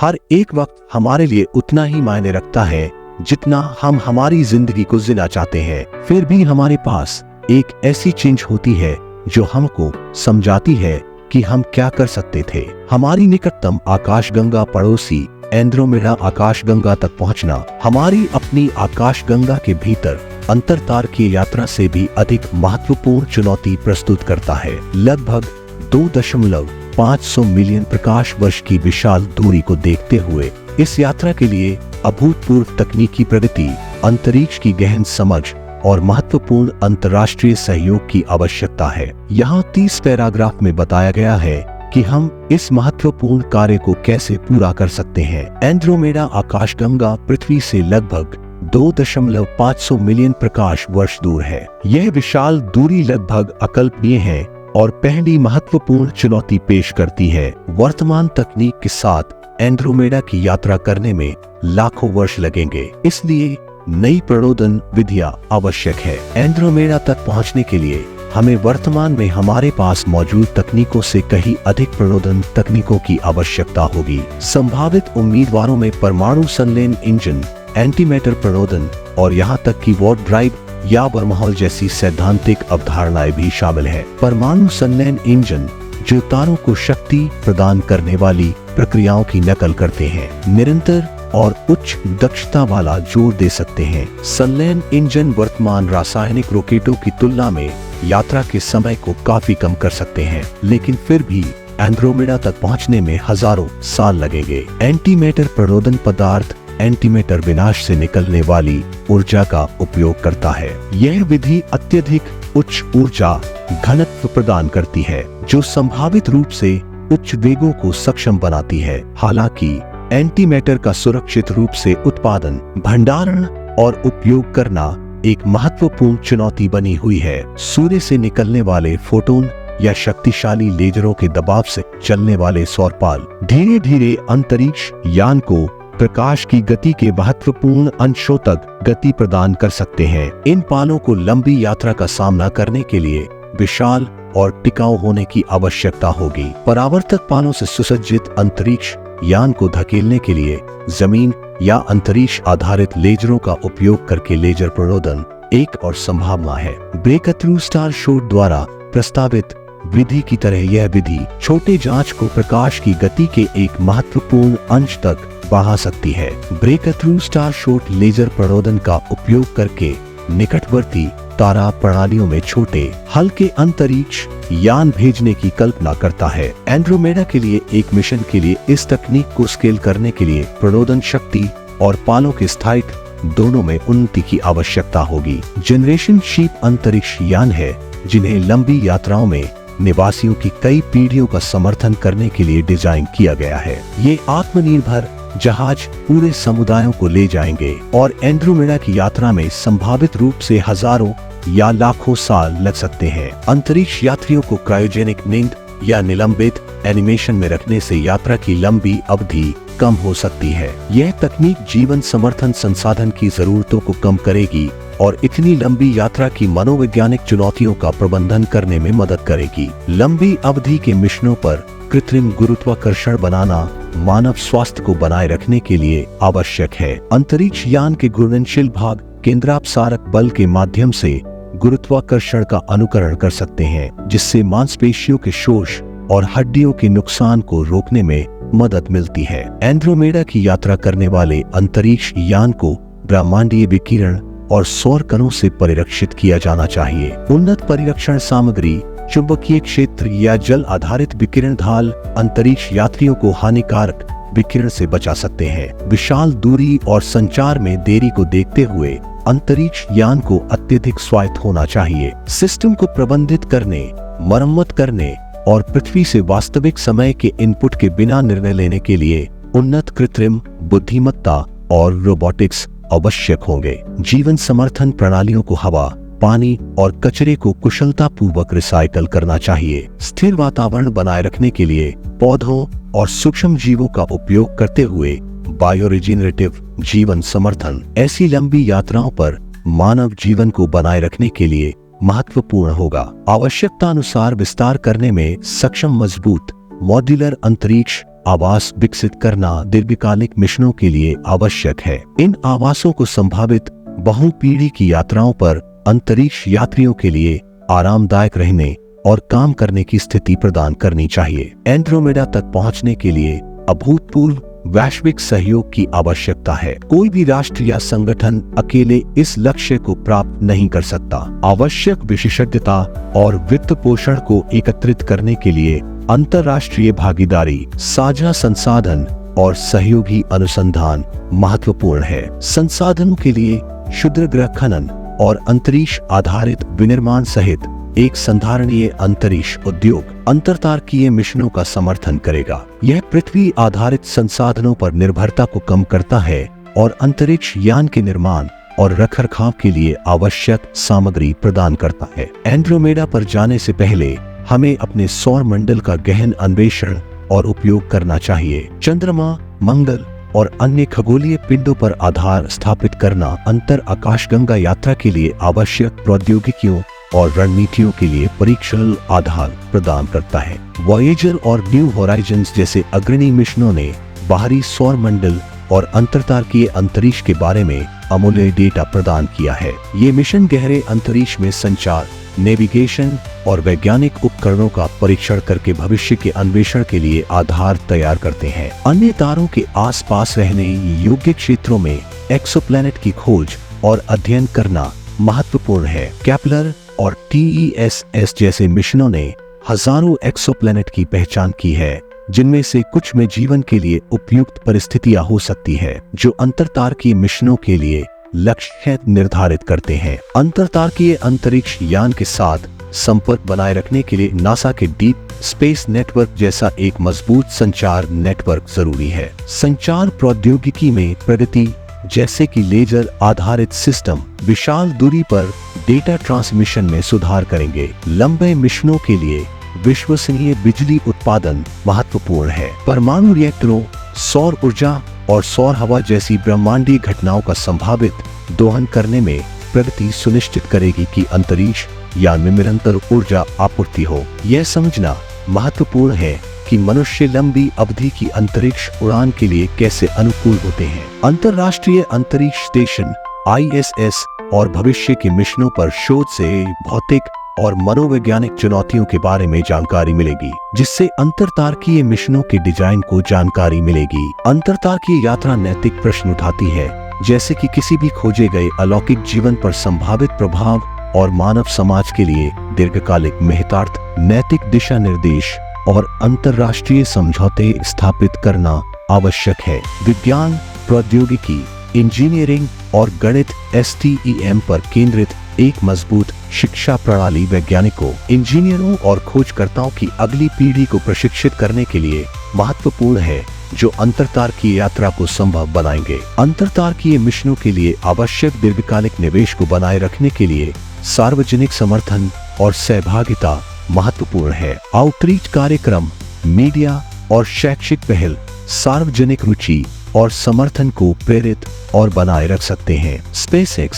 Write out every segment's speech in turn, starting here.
हर एक वक्त हमारे लिए उतना ही मायने रखता है जितना हम हमारी जिंदगी को जीना चाहते हैं। फिर भी हमारे पास एक ऐसी चेंज होती है जो हमको समझाती है कि हम क्या कर सकते थे। हमारी निकटतम आकाशगंगा पड़ोसी एंड्रोमेडा आकाशगंगा तक पहुंचना हमारी अपनी आकाशगंगा के भीतर अंतरतार की यात्रा से भी अधिक महत्वपूर्ण चुनौती प्रस्तुत करता है। लगभग 2.5 मिलियन प्रकाश वर्ष की विशाल दूरी को देखते हुए इस यात्रा के लिए अभूतपूर्व तकनीकी प्रगति, अंतरिक्ष की गहन समझ और महत्वपूर्ण अंतर्राष्ट्रीय सहयोग की आवश्यकता है। यहाँ 30 पैराग्राफ में बताया गया है कि हम इस महत्वपूर्ण कार्य को कैसे पूरा कर सकते हैं। एंड्रोमेडा आकाशगंगा पृथ्वी से लगभग 2.5 मिलियन प्रकाश वर्ष दूर है। यह विशाल दूरी लगभग अकल्पनीय है और पहली महत्वपूर्ण चुनौती पेश करती है। वर्तमान तकनीक के साथ एंड्रोमेडा की यात्रा करने में लाखों वर्ष लगेंगे, इसलिए नई प्रणोदन विधियां आवश्यक है। एंड्रोमेडा तक पहुंचने के लिए हमें वर्तमान में हमारे पास मौजूद तकनीकों से कहीं अधिक प्रणोदन तकनीकों की आवश्यकता होगी। संभावित उम्मीदवारों में परमाणु संलयन इंजन, एंटीमैटर प्रणोदन और यहाँ तक कि वार्प ड्राइव या वर्महोल जैसी सैद्धांतिक अवधारणाएं भी शामिल है। परमाणु संलयन इंजन जो तारों को शक्ति प्रदान करने वाली प्रक्रियाओं की नकल करते हैं, निरंतर और उच्च दक्षता वाला जोर दे सकते हैं। संलयन इंजन वर्तमान रासायनिक रॉकेटों की तुलना में यात्रा के समय को काफी कम कर सकते हैं, लेकिन फिर भी एंड्रोमेडा तक पहुंचने में हजारों साल लगेंगे। एंटीमैटर प्रणोदन पदार्थ एंटीमैटर विनाश से निकलने वाली ऊर्जा का उपयोग करता है। यह विधि अत्यधिक उच्च ऊर्जा घनत्व प्रदान करती है जो संभावित रूप से उच्च वेगों को सक्षम बनाती है। हालांकि एंटीमैटर का सुरक्षित रूप से उत्पादन, भंडारण और उपयोग करना एक महत्वपूर्ण चुनौती बनी हुई है। सूर्य से निकलने वाले फोटोन या शक्तिशाली लेजरों के दबाव से चलने वाले सौरपाल धीरे धीरे अंतरिक्ष यान को प्रकाश की गति के महत्वपूर्ण अंशों तक गति प्रदान कर सकते हैं। इन पालों को लंबी यात्रा का सामना करने के लिए विशाल और टिकाऊ होने की आवश्यकता होगी। परावर्तक पालों से सुसज्जित अंतरिक्ष यान को धकेलने के लिए जमीन या अंतरिक्ष आधारित लेजरों का उपयोग करके लेजर प्रणोदन एक और संभावना है। ब्रेकथ्रू स्टार शॉट द्वारा प्रस्तावित विधि की तरह यह विधि छोटे जांच को प्रकाश की गति के एक महत्वपूर्ण अंश तक बढ़ा सकती है। ब्रेकथ्रू स्टार शॉट लेजर प्रणोदन का उपयोग करके निकटवर्ती तारा प्रणालियों में छोटे हल्के अंतरिक्ष यान भेजने की कल्पना करता है। एंड्रोमेडा के लिए एक मिशन के लिए इस तकनीक को स्केल करने के लिए प्रणोदन शक्ति और पालों के स्थायित्व दोनों में उन्नति की आवश्यकता होगी। जनरेशन शीप अंतरिक्ष यान है जिन्हें लंबी यात्राओं में निवासियों की कई पीढ़ियों का समर्थन करने के लिए डिजाइन किया गया है। ये आत्मनिर्भर जहाज पूरे समुदायों को ले जाएंगे और एंड्रोमेडा की यात्रा में संभावित रूप से हजारों या लाखों साल लग सकते हैं। अंतरिक्ष यात्रियों को क्रायोजेनिक नींद या निलंबित एनिमेशन में रखने से यात्रा की लंबी अवधि कम हो सकती है। यह तकनीक जीवन समर्थन संसाधन की जरूरतों को कम करेगी और इतनी लंबी यात्रा की मनोवैज्ञानिक चुनौतियों का प्रबंधन करने में मदद करेगी। लंबी अवधि के मिशनों पर कृत्रिम गुरुत्वाकर्षण बनाना मानव स्वास्थ्य को बनाए रखने के लिए आवश्यक है। अंतरिक्ष यान के घूर्णनशील भाग केंद्रापसारक बल के माध्यम से गुरुत्वाकर्षण का अनुकरण कर सकते हैं, जिससे मांसपेशियों के शोष और हड्डियों के नुकसान को रोकने में मदद मिलती है। एंड्रोमेडा की यात्रा करने वाले अंतरिक्ष यान को ब्रह्मांडीय विकिरण और सौर कणों से परिरक्षित किया जाना चाहिए। उन्नत परिरक्षण सामग्री, चुंबकीय क्षेत्र या जल आधारित विकिरण ढाल अंतरिक्ष यात्रियों को हानिकारक विकिरण से बचा सकते हैं। विशाल दूरी और संचार में देरी को देखते हुए अंतरिक्ष यान को अत्यधिक स्वायत्त होना चाहिए। सिस्टम को प्रबंधित करने, मरम्मत करने और पृथ्वी से वास्तविक समय के इनपुट के बिना निर्णय लेने के लिए उन्नत कृत्रिम बुद्धिमत्ता और रोबोटिक्स आवश्यक होंगे। जीवन समर्थन प्रणालियों को हवा, पानी और कचरे को कुशलतापूर्वक रिसाइकल करना चाहिए। स्थिर वातावरण बनाए रखने के लिए पौधों और सूक्ष्म जीवों का उपयोग करते हुए बायोरिजेनरेटिव जीवन समर्थन ऐसी लंबी यात्राओं पर मानव जीवन को बनाए रखने के लिए महत्वपूर्ण होगा। आवश्यकता अनुसार विस्तार करने में सक्षम मजबूत मॉड्यूलर अंतरिक्ष आवास विकसित करना दीर्घकालिक मिशनों के लिए आवश्यक है। इन आवासों को संभावित बहुपीढ़ी की यात्राओं पर अंतरिक्ष यात्रियों के लिए आरामदायक रहने और काम करने की स्थिति प्रदान करनी चाहिए। एंड्रोमेडा तक पहुंचने के लिए अभूतपूर्व वैश्विक सहयोग की आवश्यकता है। कोई भी राष्ट्र या संगठन अकेले इस लक्ष्य को प्राप्त नहीं कर सकता। आवश्यक विशेषज्ञता और वित्त पोषण को एकत्रित करने के लिए अंतर्राष्ट्रीय भागीदारी, साझा संसाधन और सहयोगी अनुसंधान महत्वपूर्ण है। संसाधनों के लिए क्षुद्रग्रह खनन और अंतरिक्ष आधारित विनिर्माण सहित एक संधारणीय अंतरिक्ष उद्योग अंतरतारकीय मिशनों का समर्थन करेगा। यह पृथ्वी आधारित संसाधनों पर निर्भरता को कम करता है और अंतरिक्ष यान के निर्माण और रखरखाव के लिए आवश्यक सामग्री प्रदान करता है। एंड्रोमेडा पर जाने से पहले हमें अपने सौर मंडल का गहन अन्वेषण और उपयोग करना चाहिए। चंद्रमा, मंगल और अन्य खगोलीय पिंडों पर आधार स्थापित करना अंतर आकाशगंगा यात्रा के लिए आवश्यक प्रौद्योगिकियों और रणनीतियों के लिए परीक्षण आधार प्रदान करता है। वॉयेजर और न्यू होराइजन्स जैसे अग्रणी मिशनों ने बाहरी सौर मंडल और अंतरतारकीय अंतरिक्ष के बारे में अमूल्य डेटा प्रदान किया है। ये मिशन गहरे अंतरिक्ष में संचार, नेविगेशन और वैज्ञानिक उपकरणों का परीक्षण करके भविष्य के अन्वेषण के लिए आधार तैयार करते हैं। अन्य तारों के आसपास रहने योग्य क्षेत्रों में एक्सोप्लैनेट की खोज और अध्ययन करना महत्वपूर्ण है। केपलर और TESS जैसे मिशनों ने हजारों एक्सोप्लैनेट की पहचान की है, जिनमें से कुछ में जीवन के लिए उपयुक्त परिस्थितियां हो सकती है, जो अंतरतारकीय मिशनों के लिए लक्ष्य निर्धारित करते हैं। अंतरतारकीय अंतरिक्ष यान के साथ संपर्क बनाए रखने के लिए नासा के डीप स्पेस नेटवर्क जैसा एक मजबूत संचार नेटवर्क जरूरी है। संचार प्रौद्योगिकी में प्रगति जैसे कि लेजर आधारित सिस्टम विशाल दूरी पर डेटा ट्रांसमिशन में सुधार करेंगे। लंबे मिशनों के लिए विश्वसनीय बिजली उत्पादन महत्वपूर्ण है। परमाणु रिएक्टरों, सौर ऊर्जा और सौर हवा जैसी ब्रह्मांडीय घटनाओं का संभावित दोहन करने में प्रगति सुनिश्चित करेगी कि अंतरिक्ष यान में निरंतर ऊर्जा आपूर्ति हो। यह समझना महत्वपूर्ण है कि मनुष्य लंबी अवधि की अंतरिक्ष उड़ान के लिए कैसे अनुकूल होते हैं। अंतर्राष्ट्रीय अंतरिक्ष स्टेशन ISS और भविष्य के मिशनों पर शोध से भौतिक और मनोवैज्ञानिक चुनौतियों के बारे में जानकारी मिलेगी, जिससे अंतरतारकीय मिशनों के डिजाइन को जानकारी मिलेगी। अंतरतारकीय यात्रा नैतिक प्रश्न उठाती है, जैसे कि किसी भी खोजे गए अलौकिक जीवन पर संभावित प्रभाव और मानव समाज के लिए दीर्घकालिक निहितार्थ, नैतिक दिशा निर्देश और अंतर्राष्ट्रीय समझौते स्थापित करना आवश्यक है। विज्ञान, प्रौद्योगिकी, इंजीनियरिंग और गणित STEM पर केंद्रित एक मजबूत शिक्षा प्रणाली वैज्ञानिकों, इंजीनियरों और खोजकर्ताओं की अगली पीढ़ी को प्रशिक्षित करने के लिए महत्वपूर्ण है, जो अंतरतारकीय यात्रा को संभव बनाएंगे। अंतरतारकीय मिशनों के लिए आवश्यक दीर्घकालिक निवेश को बनाए रखने के लिए सार्वजनिक समर्थन और सहभागिता महत्वपूर्ण है। आउटरीच कार्यक्रम, मीडिया और शैक्षिक पहल सार्वजनिक रुचि और समर्थन को प्रेरित और बनाए रख सकते हैं। SpaceX,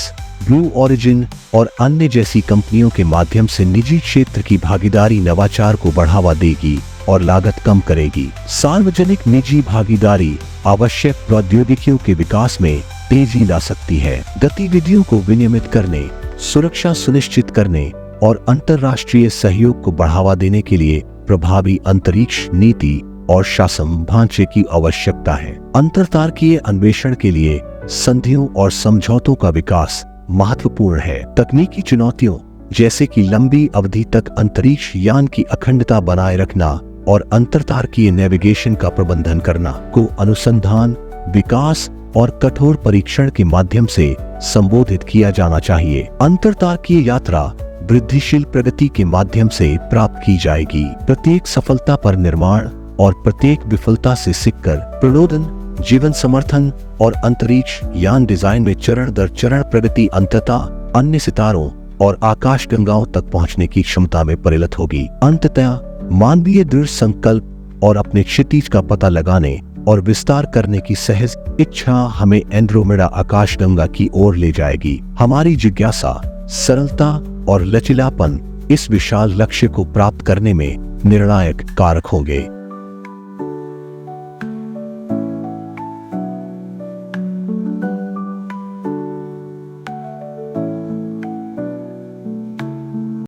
ब्लू ओरिजिन और अन्य जैसी कंपनियों के माध्यम से निजी क्षेत्र की भागीदारी नवाचार को बढ़ावा देगी और लागत कम करेगी। सार्वजनिक निजी भागीदारी आवश्यक प्रौद्योगिकियों के विकास में तेजी ला सकती है। गतिविधियों को विनियमित करने, सुरक्षा सुनिश्चित करने और अंतर्राष्ट्रीय सहयोग को बढ़ावा देने के लिए प्रभावी अंतरिक्ष नीति और शासन ढांचे की आवश्यकता है। अंतरतारकीय अन्वेषण के लिए संधियों और समझौतों का विकास महत्वपूर्ण है। तकनीकी चुनौतियों जैसे कि लंबी अवधि तक अंतरिक्ष यान की अखंडता बनाए रखना और अंतरतारकीय नेविगेशन का प्रबंधन करना को अनुसंधान, विकास और कठोर परीक्षण के माध्यम से संबोधित किया जाना चाहिए। अंतरतारकीय यात्रा वृद्धिशील प्रगति के माध्यम से प्राप्त की जाएगी। प्रत्येक सफलता पर निर्माण और प्रत्येक विफलता से सीखकर प्रणोदन, जीवन समर्थन और अंतरिक्ष यान डिजाइन में चरण दर चरण प्रगति अंततः अन्य सितारों और आकाशगंगाओं तक पहुंचने की क्षमता में परिणत होगी। अंततः मानवीय दृढ़ संकल्प और अपने क्षितिज का पता लगाने और विस्तार करने की सहज इच्छा हमें एंड्रोमेडा आकाशगंगा की ओर ले जाएगी। हमारी जिज्ञासा, सरलता और लचीलापन इस विशाल लक्ष्य को प्राप्त करने में निर्णायक कारक होंगे।